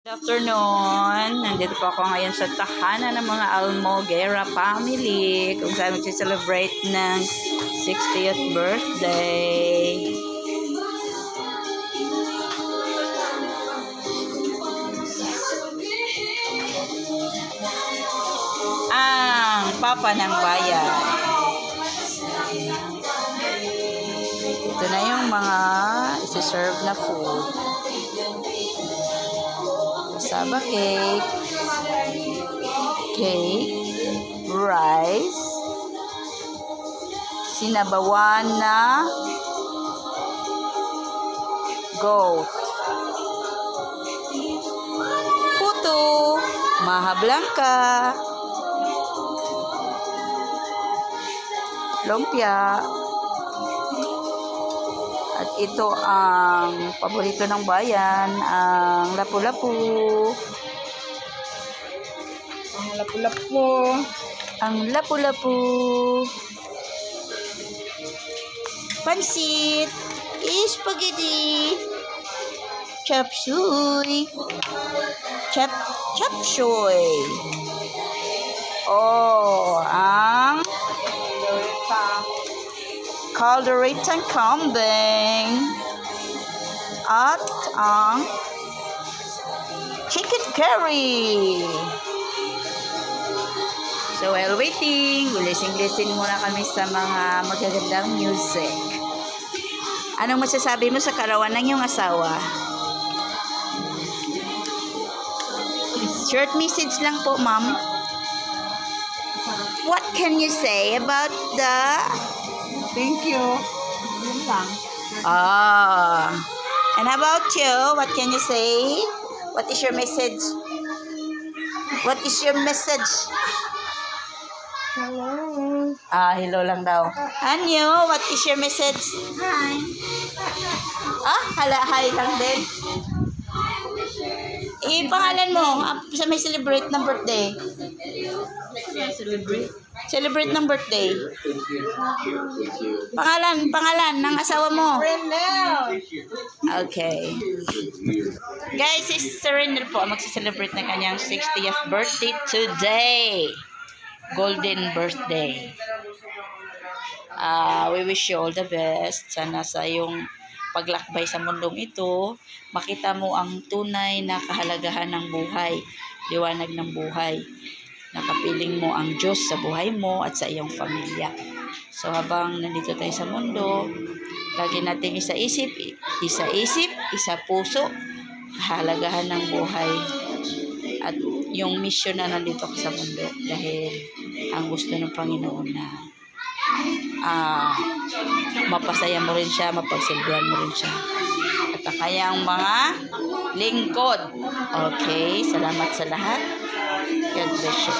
Good afternoon. Nandito po ako ngayon sa tahanan ng mga Almoguera family kung saan mag-celebrate ng 60th birthday. Ang Papa ng Bayan. Ito na yung mga isi-serve na food. Saba cake, rice, sinabawan na goat, puto, maha blanca, lumpia, at ito ang paborito ng bayan, ang lapu-lapu. Ang lapu-lapu. Pansit, spaghetti, chop suey. Chop suey. Oh, ang calderetang kambing at ang chicken curry. So while waiting, gulising-lising muna kami sa mga magagandang music. Anong masasabi mo sa karawan ng iyong asawa? Short message lang po, ma'am. What can you say about the... Thank you. Yun lang. And how about you? What can you say? What is your message? What is your message? Hello. Hello lang daw. Anyo, what is your message? Hi. Hi lang din. Pangalan mo sa may celebrate ng birthday. Celebrate ng birthday. Pangalan ng asawa mo. Renel. Okay. Guys, si Renel po magsi-celebrate ng kanyang 60th birthday today. Golden birthday. We wish you all the best. Sana sa iyong paglakbay sa mundong ito, makita mo ang tunay na kahalagahan ng buhay, liwanag ng buhay. Nakapiling mo ang Diyos sa buhay mo at sa iyong pamilya. So habang nandito tayo sa mundo, lagi natin isa-isip, isa puso, kahalagahan ng buhay at yung mission na nandito ka sa mundo dahil ang gusto ng Panginoon na mapasaya mo rin siya, mapagsilbihan mo rin siya at ang kayang mga lingkod. Okay, salamat sa lahat. God bless you.